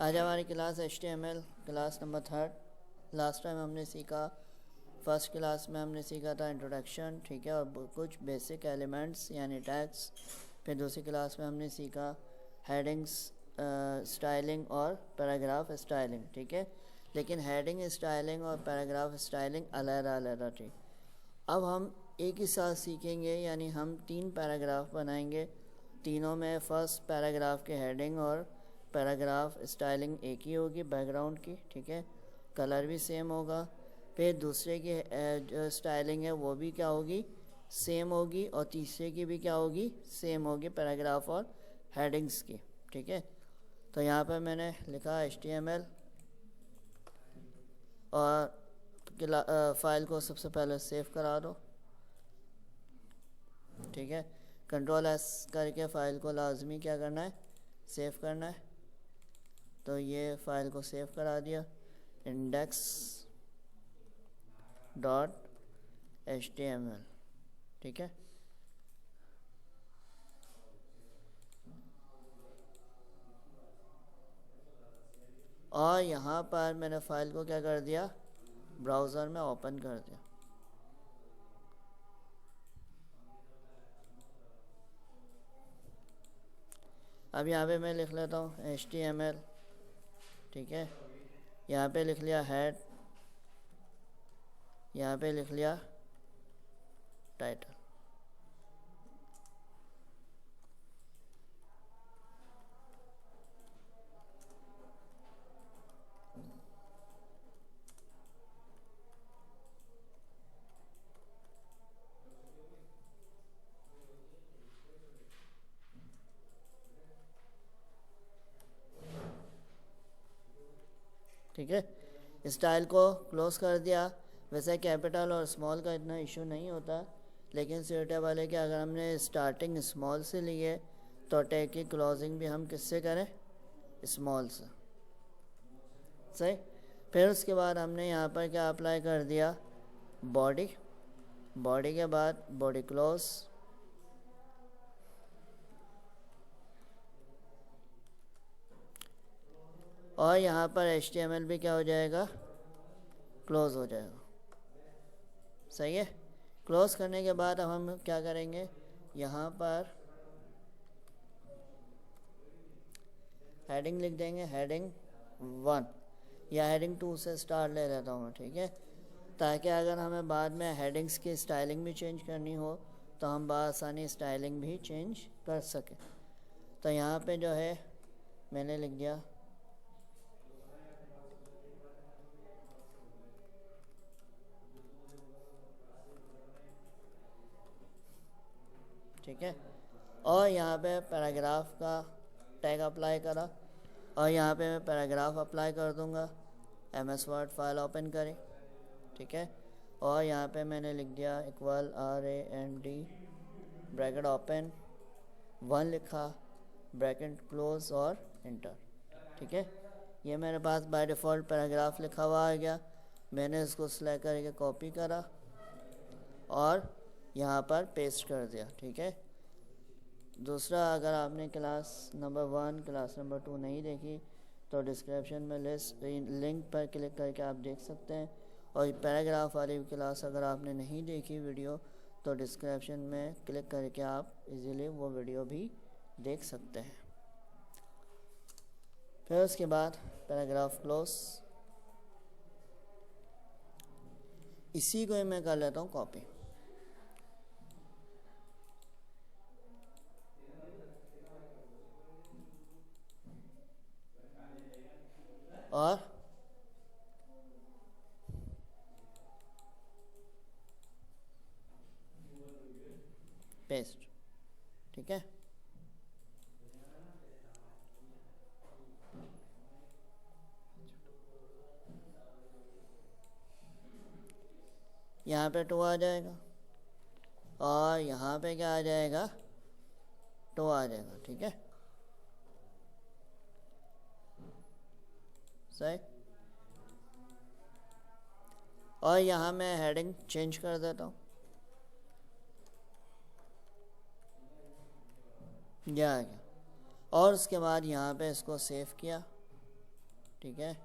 आज हमारी class HTML class number 3। Last time हमने सीखा, फर्स्ट क्लास में हमने सीखा था इंट्रोडक्शन, ठीक है, और कुछ बेसिक एलिमेंट्स यानी टैग्स। फिर दूसरी क्लास में हमने सीखा हेडिंग्स, स्टाइलिंग और पैराग्राफ स्टाइलिंग, ठीक है। लेकिन हेडिंग स्टाइलिंग और पैराग्राफ स्टाइलिंग अलग-अलग थी। अब हम एक ही साथ सीखेंगे, यानी हम 3 पैराग्राफ बनाएंगे। तीनों में फर्स्ट पैराग्राफ के हेडिंग और पैराग्राफ स्टाइलिंग एक ही होगी बैकग्राउंड की, ठीक है, कलर भी सेम होगा। फिर दूसरे की जो स्टाइलिंग है वो भी क्या होगी, सेम होगी, और तीसरे की भी क्या होगी, सेम होगी, पैराग्राफ और हेडिंग्स की, ठीक है। तो यहाँ पर मैंने लिखा HTML और फाइल को सबसे पहले सेव करा दो, ठीक है। Ctrl+S करके फ़ाइल को लाजमी क्या करना है, सेव करना है। तो ये फ़ाइल को सेव करा दिया, index.html, ठीक है। और यहाँ पर मैंने फ़ाइल को क्या कर दिया, ब्राउज़र में ओपन कर दिया। अब यहाँ पे मैं लिख लेता हूँ HTML, ठीक है। यहाँ पे लिख लिया हेड, यहाँ पे लिख लिया टाइटल। ठीक है, स्टाइल को क्लोज कर दिया। वैसे कैपिटल और स्मॉल का इतना इशू नहीं होता, लेकिन सूटेबल है कि अगर हमने स्टार्टिंग स्मॉल से ली है तो टैग की क्लोजिंग भी हम किससे करें, स्मॉल से, सही। फिर उसके बाद हमने यहाँ पर क्या अप्लाई कर दिया, बॉडी। बॉडी के बाद बॉडी क्लोज, और यहाँ पर HTML भी क्या हो जाएगा, क्लोज हो जाएगा, सही है। क्लोज करने के बाद अब हम क्या करेंगे, यहाँ पर हेडिंग लिख देंगे, हेडिंग 1 या हेडिंग 2 से स्टार्ट ले लेता हूँ, ठीक है, ताकि अगर हमें बाद में हेडिंग्स की स्टाइलिंग भी चेंज करनी हो तो हम बआसानी स्टाइलिंग भी चेंज कर सकें। तो यहाँ पे जो है मैंने लिख दिया ठीक है, और यहाँ पे पैराग्राफ का टैग अप्लाई करा, और यहाँ पे मैं पैराग्राफ अप्लाई कर दूँगा। MS वर्ड फाइल ओपन करें, ठीक है, और यहाँ पे मैंने लिख दिया इक्वल RAND ब्रैकेट ओपन 1 लिखा, ब्रैकेट क्लोज और इंटर, ठीक है। ये मेरे पास बाय डिफ़ॉल्ट पैराग्राफ लिखा हुआ आ गया। मैंने इसको सिलेक्ट करके कॉपी करा और यहाँ पर पेस्ट कर दिया, ठीक है। दूसरा, अगर आपने क्लास नंबर 1 क्लास नंबर 2 नहीं देखी तो डिस्क्रिप्शन में लिंक पर क्लिक करके आप देख सकते हैं। और पैराग्राफ वाली क्लास अगर आपने नहीं देखी वीडियो तो डिस्क्रिप्शन में क्लिक करके आप इजीली वो वीडियो भी देख सकते हैं। फिर उसके बाद पैराग्राफ क्लोज, इसी को मैं कर लेता हूँ कॉपी, और पेस्ट, ठीक है। यहाँ पे 2 आ जाएगा और यहाँ पे क्या आ जाएगा, 2 आ जाएगा, ठीक है, सही। और यहाँ मैं हेडिंग चेंज कर देता हूँ, यह आ गया। और उसके बाद यहाँ पे इसको सेव किया, ठीक है,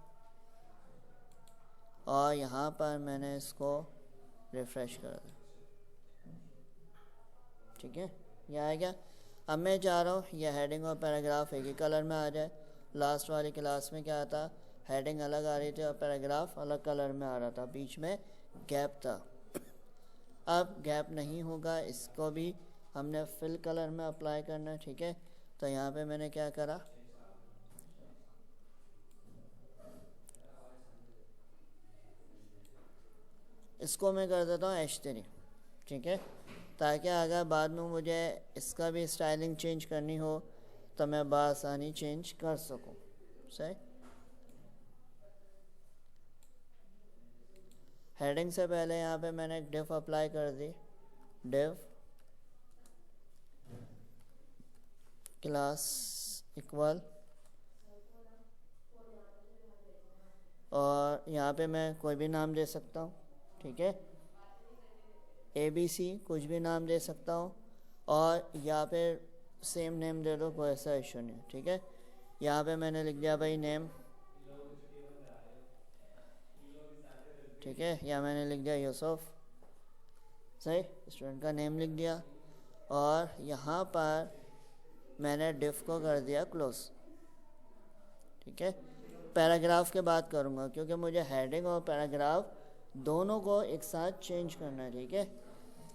और यहाँ पर मैंने इसको रिफ़्रेश कर दिया। ठीक है, ये आ गया। अब मैं चाह रहा हूँ ये हेडिंग और पैराग्राफ एक ही कलर में आ जाए। लास्ट वाली क्लास में क्या था, हेडिंग अलग आ रही थी और पैराग्राफ अलग कलर में आ रहा था, बीच में गैप था। अब गैप नहीं होगा, इसको भी हमने फिल कलर में अप्लाई करना है। ठीक है, तो यहाँ पे मैंने क्या करा, इसको मैं कर देता हूँ H3। ठीक है, ताकि अगर बाद में मुझे इसका भी स्टाइलिंग चेंज करनी हो तो मैं बआसानी चेंज कर सकूँ। सही, हेडिंग से पहले यहाँ पे मैंने एक डिफ अप्लाई कर दी, डिफ क्लास इक्वल, और यहाँ पे मैं कोई भी नाम दे सकता हूँ। ठीक है, ABC कुछ भी नाम दे सकता हूँ, और यहाँ पे सेम नेम दे दो, कोई ऐसा इशू नहीं। ठीक है, यहाँ पे मैंने लिख दिया भाई नेम। ठीक है, या मैंने लिख दिया यूसुफ। सही, स्टूडेंट का नेम लिख दिया, और यहाँ पर मैंने डिफ को कर दिया क्लोज। ठीक है, पैराग्राफ के बात करूँगा क्योंकि मुझे हेडिंग और पैराग्राफ दोनों को एक साथ चेंज करना है। ठीक है,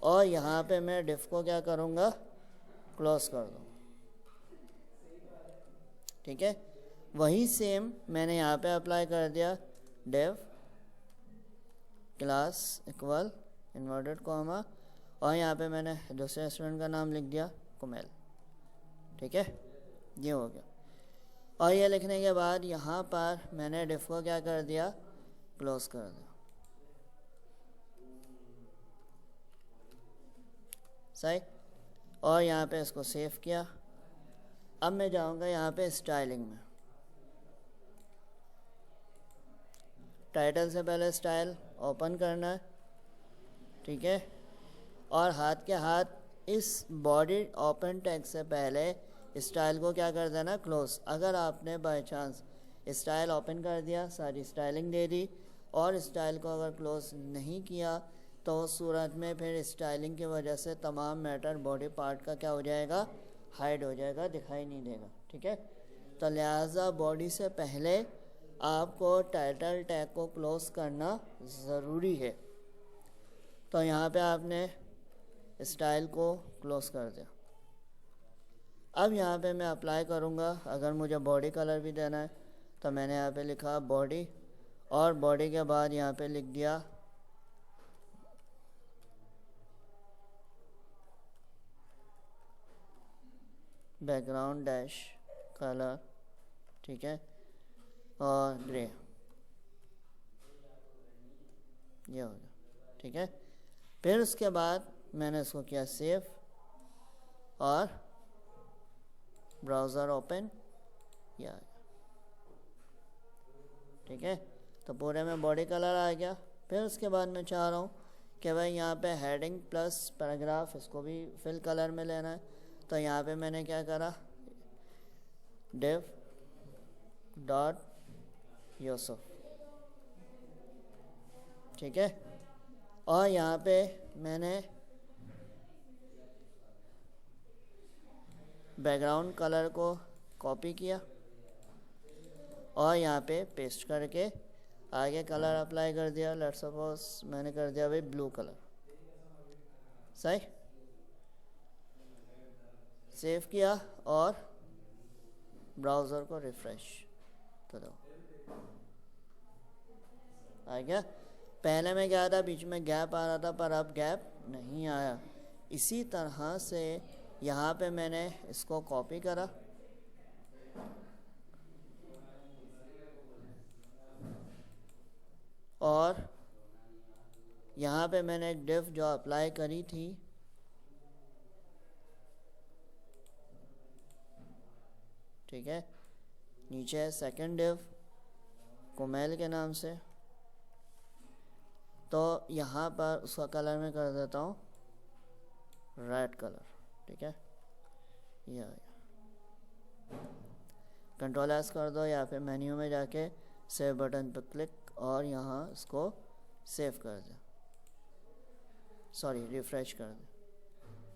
और यहाँ पे मैं डिफ को क्या करूँगा, क्लोज कर दूँ। ठीक है, वही सेम मैंने यहाँ पे अप्लाई कर दिया, डिफ क्लास इक्वल इन्वर्टेड कॉमा, और यहाँ पे मैंने दूसरे स्टूडेंट का नाम लिख दिया कुमेल। ठीक है, ये हो गया। और ये लिखने के बाद यहाँ पर मैंने डिफ को क्या कर दिया, क्लोज कर दिया। सही, और यहाँ पे इसको सेव किया। अब मैं जाऊँगा यहाँ पे स्टाइलिंग में। टाइटल से पहले स्टाइल ओपन करना है। ठीक है, और हाथ के हाथ इस बॉडी ओपन टैग से पहले स्टाइल को क्या कर देना, क्लोज। अगर आपने बाय चांस स्टाइल ओपन कर दिया, सारी स्टाइलिंग दे दी, और स्टाइल को अगर क्लोज नहीं किया तो उस सूरत में फिर स्टाइलिंग की वजह से तमाम मैटर बॉडी पार्ट का क्या हो जाएगा, हाइड हो जाएगा, दिखाई नहीं देगा। ठीक है, तो लिहाजा बॉडी से पहले आपको टाइटल टैग को क्लोज करना ज़रूरी है। तो यहाँ पे आपने स्टाइल को क्लोज कर दिया। अब यहाँ पे मैं अप्लाई करूँगा, अगर मुझे बॉडी कलर भी देना है तो मैंने यहाँ पे लिखा बॉडी, और बॉडी के बाद यहाँ पे लिख दिया बैकग्राउंड डैश कलर। ठीक है, और ग्रे, ये हो गया। ठीक है, फिर उसके बाद मैंने इसको किया सेव, और ब्राउज़र ओपन, या ठीक है, तो पूरे में बॉडी कलर आ गया। फिर उसके बाद मैं चाह रहा हूँ कि भाई यहाँ पे हेडिंग प्लस पैराग्राफ, इसको भी फिल कलर में लेना है। तो यहाँ पे मैंने क्या करा, डिव डॉट यूसुफ। ठीक है, और यहाँ पे मैंने बैकग्राउंड कलर को कॉपी किया और यहाँ पे पेस्ट करके आगे कलर अप्लाई कर दिया। लेट्स सपोज मैंने कर दिया भाई ब्लू कलर। सही, सेव किया और ब्राउज़र को रिफ़्रेश करो, आ गया। पहले में क्या था, बीच में गैप आ रहा था, पर अब गैप नहीं आया। इसी तरह से यहाँ पे मैंने इसको कॉपी करा और यहाँ पे मैंने एक डिफ जो अप्लाई करी थी ठीक है, नीचे सेकंड डिफ कुमेल के नाम से, तो यहाँ पर उसका कलर मैं कर देता हूँ रेड कलर। ठीक है, ये आ गया। कंट्रोल एस कर दो या फिर मेन्यू में जाके सेव बटन पर क्लिक और यहाँ इसको सेव कर दें, सॉरी रिफ़्रेश कर दें,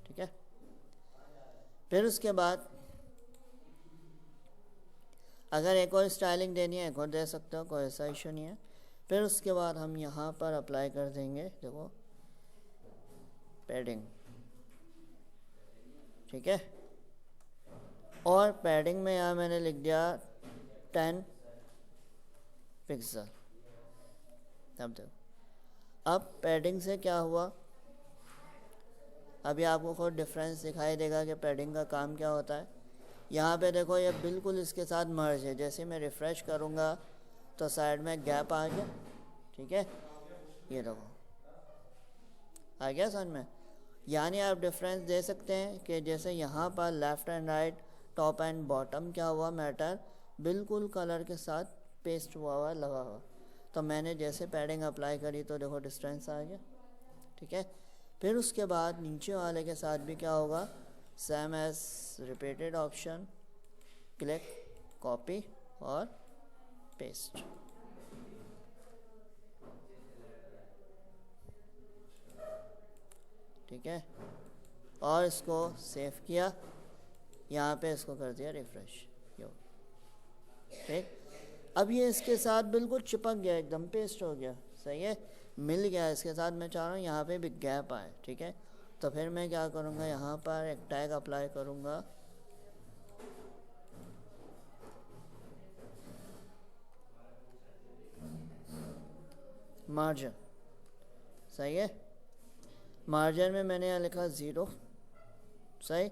ठीक है। फिर उसके बाद अगर एक और स्टाइलिंग देनी है एक और दे सकते हो, कोई ऐसा इशू नहीं है। फिर उसके बाद हम यहाँ पर अप्लाई कर देंगे, देखो पैडिंग, ठीक है। और पैडिंग में यहाँ मैंने लिख दिया 10 पिक्सल। अब देखो, अब पैडिंग से क्या हुआ, अभी आपको खुद डिफरेंस दिखाई देगा कि पैडिंग का काम क्या होता है। यहाँ पे देखो ये बिल्कुल इसके साथ मर्ज है, जैसे मैं रिफ़्रेश करूँगा तो साइड में गैप आ गया, ठीक है। ये देखो आ गया समझ में। यानी आप डिफरेंस दे सकते हैं कि जैसे यहाँ पर left and right, top and bottom क्या हुआ, मैटर बिल्कुल कलर के साथ पेस्ट हुआ लगा हुआ। तो मैंने जैसे पैडिंग अप्लाई करी तो देखो डिस्टेंस आ गया, ठीक है। फिर उसके बाद नीचे वाले के साथ भी क्या होगा, same as repeated option, click, copy और पेस्ट, ठीक है। और इसको सेव किया, यहाँ पे इसको कर दिया रिफ़्रेश, ठीक। अब ये इसके साथ बिल्कुल चिपक गया, एकदम पेस्ट हो गया, सही है, मिल गया इसके साथ। मैं चाह रहा हूँ यहाँ पे भी गैप आए, ठीक है। तो फिर मैं क्या करूँगा, यहाँ पर एक टैग अप्लाई करूँगा, मार्जिन, सही है। मार्जिन में मैंने यहाँ लिखा 0, सही।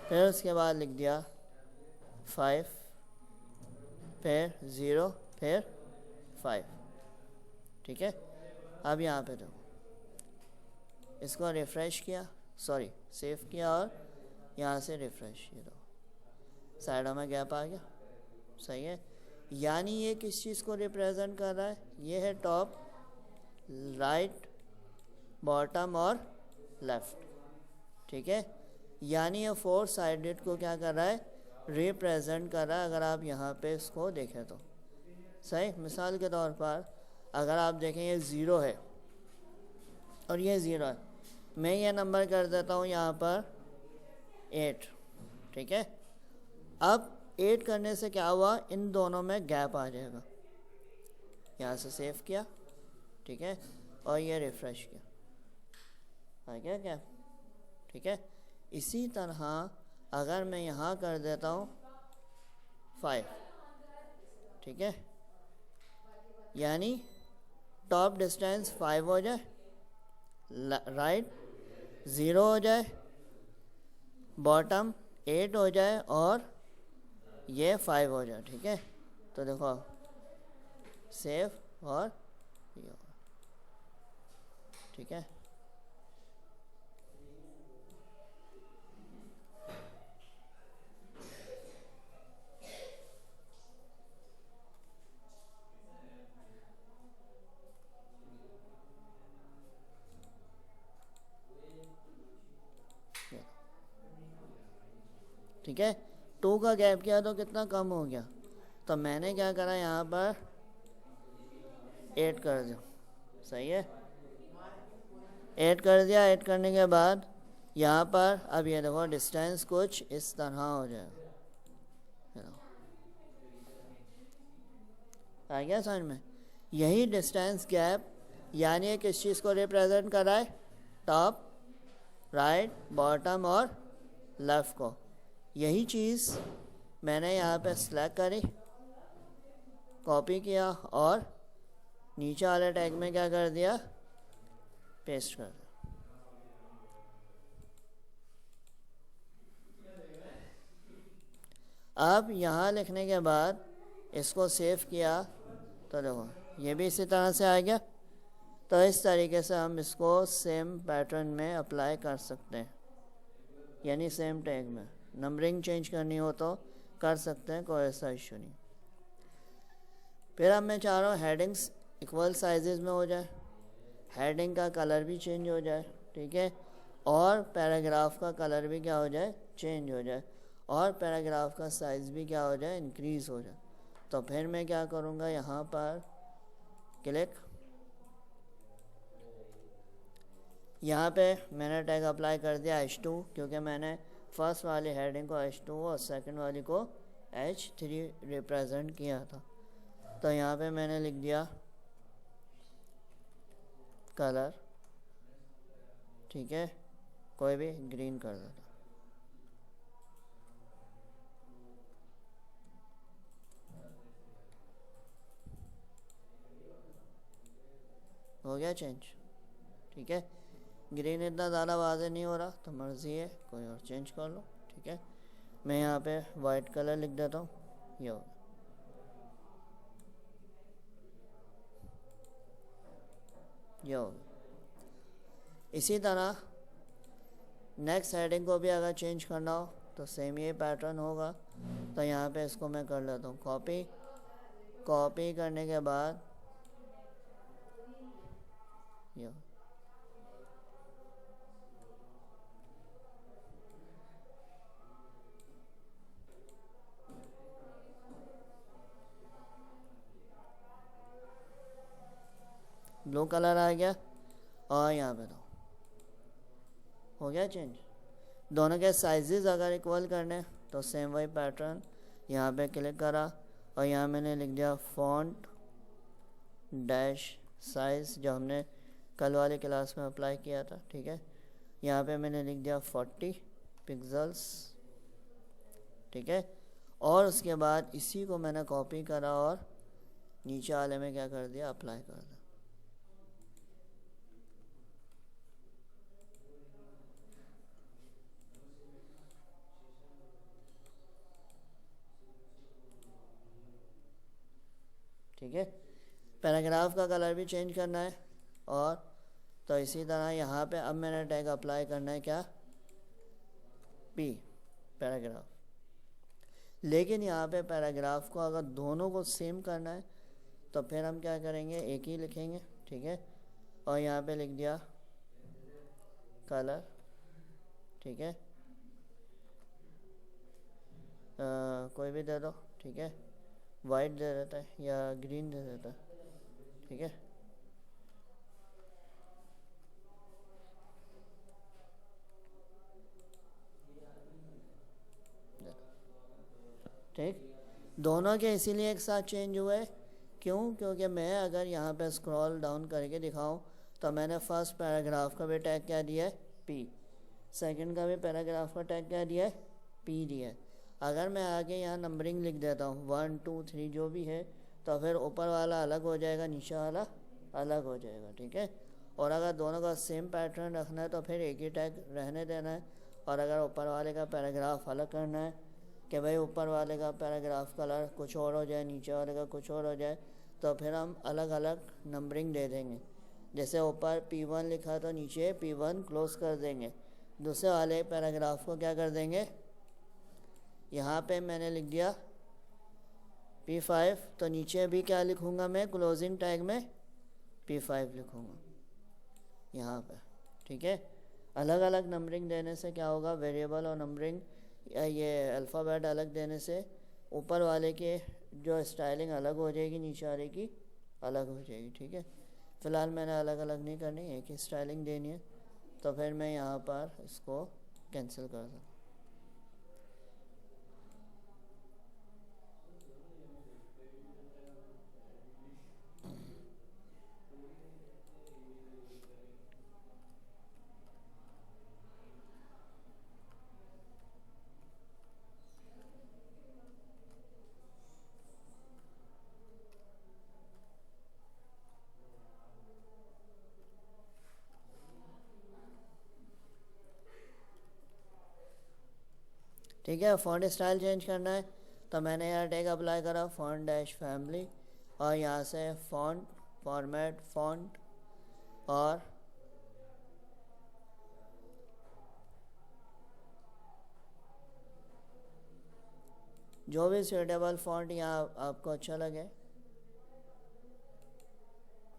फिर उसके बाद लिख दिया 5, फिर 0, फिर 5, ठीक है। अब यहाँ पे देखो, इसको रिफ़्रेश किया, सॉरी सेव किया और यहाँ से रिफ़्रेश, ये दो साइडों में गैप आ गया, सही है। यानी ये किस चीज़ को रिप्रेजेंट कर रहा है, ये है टॉप, राइट, बॉटम और लेफ़्ट, ठीक है। यानी ये 4 साइडेड को क्या कर रहा है, रिप्रेजेंट कर रहा है। अगर आप यहाँ पे इसको देखें तो सही, मिसाल के तौर पर अगर आप देखें ये 0 है और ये 0 है, मैं ये नंबर कर देता हूँ यहाँ पर 8, ठीक है। अब 8 करने से क्या हुआ, इन दोनों में गैप आ जाएगा, यहाँ से सेव किया, ठीक है, और ये रिफ़्रेश किया, आ गया गैप, ठीक है। इसी तरह अगर मैं यहाँ कर देता हूँ 5, ठीक है, यानी टॉप डिस्टेंस 5 हो जाए, राइट 0 हो जाए, बॉटम 8 हो जाए और ये 5 हो जाए, ठीक है। तो देखो सेव और ये, ठीक है। ठीक है, 2 का गैप किया तो कितना कम हो गया, तो मैंने क्या करा, यहाँ पर 8 कर दिया, सही है, 8 कर दिया। 8 करने के बाद यहाँ पर अब ये देखो डिस्टेंस कुछ इस तरह हो जाएगा, आ गया समझ में। यही डिस्टेंस गैप यानी किस चीज़ को रिप्रेजेंट कर रहा है, टॉप, राइट, बॉटम और लेफ़्ट को। यही चीज़ मैंने यहाँ पे सेलेक्ट करी, कॉपी किया और नीचे वाले टैग में क्या कर दिया, पेस्ट कर दिया। अब यहाँ लिखने के बाद इसको सेव किया तो देखो ये भी इसी तरह से आ गया। तो इस तरीके से हम इसको सेम पैटर्न में अप्लाई कर सकते हैं, यानी सेम टैग में नंबरिंग चेंज करनी हो तो कर सकते हैं, कोई ऐसा इशू नहीं। फिर अब मैं चाह रहा हूँ हेडिंग्स इक्वल साइजेस में हो जाए, हेडिंग का कलर भी चेंज हो जाए, ठीक है, और पैराग्राफ का कलर भी क्या हो जाए, चेंज हो जाए, और पैराग्राफ का साइज़ भी क्या हो जाए, इंक्रीज़ हो जाए। तो फिर मैं क्या करूँगा, यहाँ पर क्लिक, यहाँ पे मैंने टैग अप्लाई कर दिया H2, क्योंकि मैंने फर्स्ट वाली हेडिंग को H2 और सेकंड वाली को H3 रिप्रेजेंट किया था। तो यहाँ पे मैंने लिख दिया कलर, ठीक है, कोई भी ग्रीन कर देता। हो गया चेंज, ठीक है। ग्रीन इतना ज़्यादा वाज़ेह नहीं हो रहा तो मर्ज़ी है, कोई और चेंज कर लो, ठीक है। मैं यहाँ पे वाइट कलर लिख देता हूँ, ये हो ये हो। इसी तरह नेक्स्ट हेडिंग को भी अगर चेंज करना हो तो सेम ये पैटर्न होगा। तो यहाँ पे इसको मैं कर लेता हूँ कॉपी, कॉपी करने के बाद ये ब्लू कलर आ गया, और यहाँ पे तो हो गया चेंज। दोनों के साइजेस अगर इक्वल करने तो सेम वही पैटर्न, यहाँ पे क्लिक करा और यहाँ मैंने लिख दिया फॉन्ट डैश साइज़, जो हमने कल वाली क्लास में अप्लाई किया था, ठीक है। यहाँ पे मैंने लिख दिया 40 पिक्सल्स, ठीक है। और उसके बाद इसी को मैंने कॉपी करा और नीचे वाले में क्या कर दिया, अप्लाई कर दिया। ठीक है, पैराग्राफ का कलर भी चेंज करना है। और तो इसी तरह यहाँ पे अब मैंने टैग अप्लाई करना है क्या, पी, पैराग्राफ। लेकिन यहाँ पे पैराग्राफ को अगर दोनों को सेम करना है तो फिर हम क्या करेंगे, एक ही लिखेंगे, ठीक है। और यहाँ पे लिख दिया कलर, ठीक है, कोई भी दे दो, ठीक है, वाइट दे देता है या ग्रीन दे देता है, ठीक है। ठीक, दोनों के इसीलिए एक साथ चेंज हुए, क्यों, क्योंकि मैं अगर यहाँ पे स्क्रॉल डाउन करके दिखाऊं तो मैंने फर्स्ट पैराग्राफ का भी टैग क्या दिया है, पी, सेकंड का भी पैराग्राफ का टैग क्या दिया है, पी दिया है। अगर मैं आगे यहाँ नंबरिंग लिख देता हूँ 1 2 3 जो भी है, तो फिर ऊपर वाला अलग हो जाएगा, नीचे वाला अलग हो जाएगा, ठीक है। और अगर दोनों का सेम पैटर्न रखना है तो फिर एक ही टैग रहने देना है। और अगर ऊपर वाले का पैराग्राफ अलग करना है कि भाई ऊपर वाले का पैराग्राफ कलर कुछ और हो जाए, नीचे वाले का कुछ और हो जाए, तो फिर हम अलग अलग नंबरिंग दे देंगे। जैसे ऊपर P1 लिखा तो नीचे P1 क्लोज कर देंगे। दूसरे वाले पैराग्राफ को क्या कर देंगे, यहाँ पे मैंने लिख दिया P5, तो नीचे भी क्या लिखूँगा मैं, क्लोजिंग टैग में P5 लिखूँगा यहाँ पे, ठीक है। अलग अलग नंबरिंग देने से क्या होगा, वेरिएबल और नंबरिंग या ये अल्फ़ाबेट अलग देने से ऊपर वाले के जो स्टाइलिंग अलग हो जाएगी, नीचे वाले की अलग हो जाएगी, ठीक है। फ़िलहाल मैंने अलग अलग नहीं करनी, एक ही स्टाइलिंग देनी है। तो फिर मैं यहाँ पर इसको कैंसिल कर दूँ। ठीक है, फ़ॉन्ट स्टाइल चेंज करना है तो मैंने यहाँ टैग अप्लाई करा फ़ॉन्ट डैश फैमिली, और यहाँ से फ़ॉन्ट फॉर्मेट फ़ॉन्ट, और जो भी सूटेबल फ़ॉन्ट यहाँ आपको अच्छा लगे,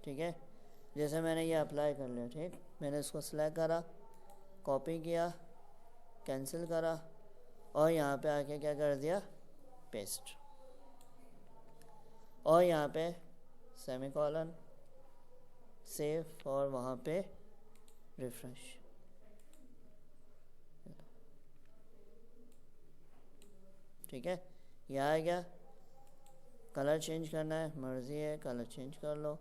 ठीक है। जैसे मैंने ये अप्लाई कर लिया, ठीक, मैंने इसको सिलेक्ट करा, कॉपी किया, कैंसिल करा और यहाँ पे आके क्या कर दिया, पेस्ट। और यहाँ पे सेमीकोलन, सेव और वहाँ पे रिफ्रेश। ठीक है, यह आ गया। कलर चेंज करना है, मर्ज़ी है, कलर चेंज कर लो,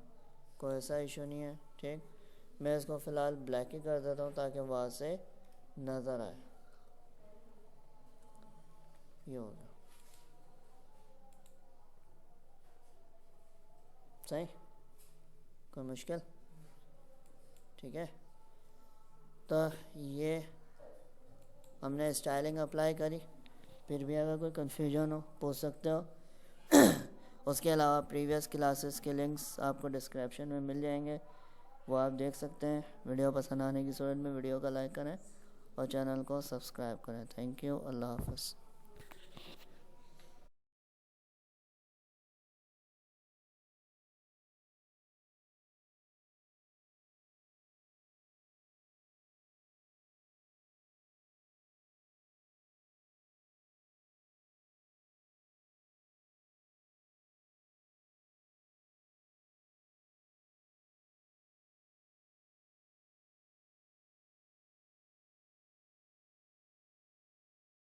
कोई ऐसा इशू नहीं है। ठीक, मैं इसको फ़िलहाल ब्लैक ही कर देता हूँ ताकि वहाँ से नज़र आए। ये हो गया सही, कोई मुश्किल? ठीक है, तो ये हमने स्टाइलिंग अप्लाई करी। फिर भी अगर कोई कन्फ्यूजन हो पूछ सकते हो। उसके अलावा प्रीवियस क्लासेस के लिंक्स आपको डिस्क्रिप्शन में मिल जाएंगे, वो आप देख सकते हैं। वीडियो पसंद आने की सूरत में वीडियो को लाइक करें और चैनल को सब्सक्राइब करें। थैंक यू, अल्लाह हाफ़िज़।